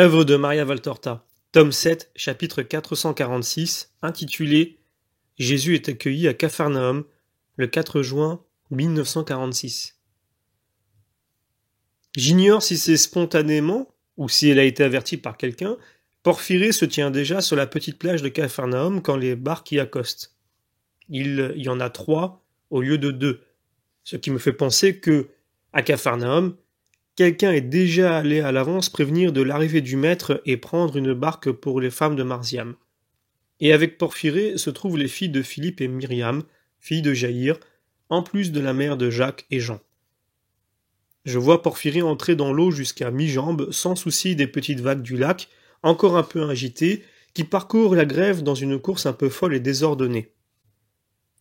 Œuvre de Maria Valtorta, tome 7, chapitre 446, intitulé Jésus est accueilli à Capharnaüm le 4 juin 1946. J'ignore si c'est spontanément ou si elle a été avertie par quelqu'un. Porphyrée se tient déjà sur la petite plage de Capharnaüm quand les barques y accostent. Il y en a 3 au lieu de 2, ce qui me fait penser que, à Capharnaüm, quelqu'un est déjà allé à l'avance prévenir de l'arrivée du maître et prendre une barque pour les femmes de Marziam. Et avec Porphyrée se trouvent les filles de Philippe et Myriam, filles de Jaïr, en plus de la mère de Jacques et Jean. Je vois Porphyrée entrer dans l'eau jusqu'à mi-jambe, sans souci des petites vagues du lac, encore un peu agitées, qui parcourent la grève dans une course un peu folle et désordonnée.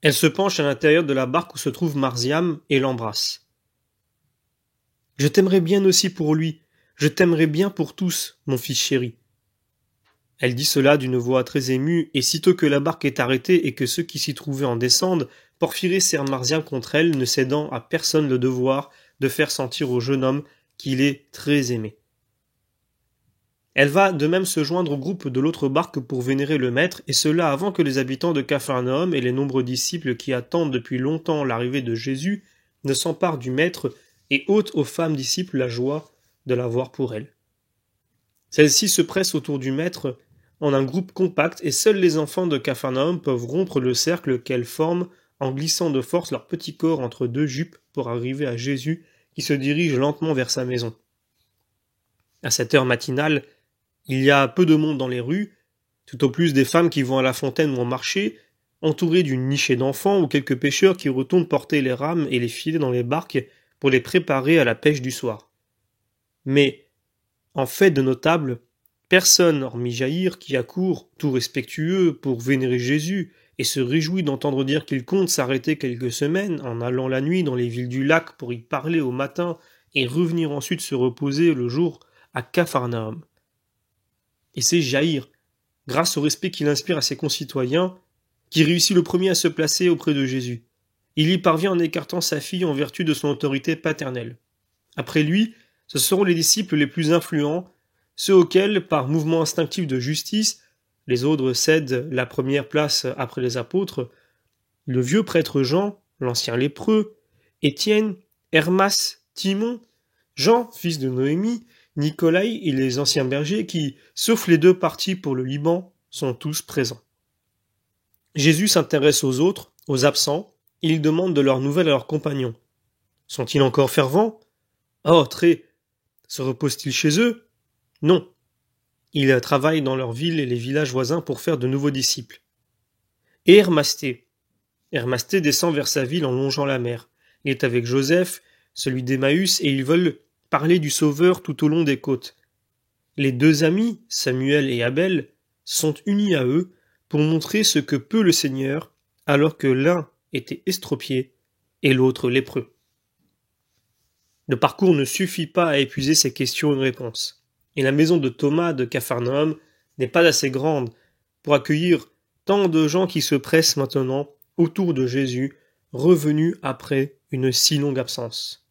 Elle se penche à l'intérieur de la barque où se trouve Marziam et l'embrasse. « Je t'aimerais bien aussi pour lui, je t'aimerais bien pour tous, mon fils chéri. » Elle dit cela d'une voix très émue, et sitôt que la barque est arrêtée et que ceux qui s'y trouvaient en descendent, Porphyrée serre Marziam contre elle, ne cédant à personne le devoir de faire sentir au jeune homme qu'il est très aimé. Elle va de même se joindre au groupe de l'autre barque pour vénérer le maître, et cela avant que les habitants de Capharnaüm et les nombreux disciples qui attendent depuis longtemps l'arrivée de Jésus ne s'emparent du maître et ôtent aux femmes disciples la joie de l'avoir pour elles. Celles-ci se pressent autour du maître en un groupe compact et seuls les enfants de Capharnaüm peuvent rompre le cercle qu'elles forment en glissant de force leur petit corps entre deux jupes pour arriver à Jésus qui se dirige lentement vers sa maison. À cette heure matinale, il y a peu de monde dans les rues, tout au plus des femmes qui vont à la fontaine ou au marché, entourées d'une nichée d'enfants ou quelques pêcheurs qui retournent porter les rames et les filets dans les barques pour les préparer à la pêche du soir. Mais, en fait de notable, personne, hormis Jaïr, qui accourt, tout respectueux, pour vénérer Jésus, et se réjouit d'entendre dire qu'il compte s'arrêter quelques semaines, en allant la nuit dans les villes du lac pour y parler au matin, et revenir ensuite se reposer le jour à Capharnaüm. Et c'est Jaïr, grâce au respect qu'il inspire à ses concitoyens, qui réussit le premier à se placer auprès de Jésus. Il y parvient en écartant sa fille en vertu de son autorité paternelle. Après lui, ce seront les disciples les plus influents, ceux auxquels, par mouvement instinctif de justice, les autres cèdent la première place après les apôtres, le vieux prêtre Jean, l'ancien lépreux, Étienne, Hermas, Timon, Jean, fils de Noémie, Nicolaï et les anciens bergers qui, sauf les 2 partis pour le Liban, sont tous présents. Jésus s'intéresse aux autres, aux absents, et il demande de leurs nouvelles à leurs compagnons. Sont-ils encore fervents? Oh, très. Se reposent-ils chez eux? Non. Ils travaillent dans leurs villes et les villages voisins pour faire de nouveaux disciples. Et Hermasté. Hermasté descend vers sa ville en longeant la mer. Il est avec Joseph, celui d'Emmaüs, et ils veulent parler du Sauveur tout au long des côtes. Les 2 amis, Samuel et Abel, sont unis à eux pour montrer ce que peut le Seigneur, alors que l'un était estropié et l'autre lépreux. Le parcours ne suffit pas à épuiser ces questions et réponses. Et la maison de Thomas de Capharnaüm n'est pas assez grande pour accueillir tant de gens qui se pressent maintenant autour de Jésus, revenu après une si longue absence.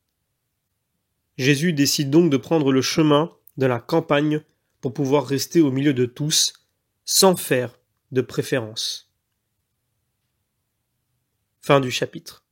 Jésus décide donc de prendre le chemin de la campagne pour pouvoir rester au milieu de tous, sans faire de préférence. Fin du chapitre.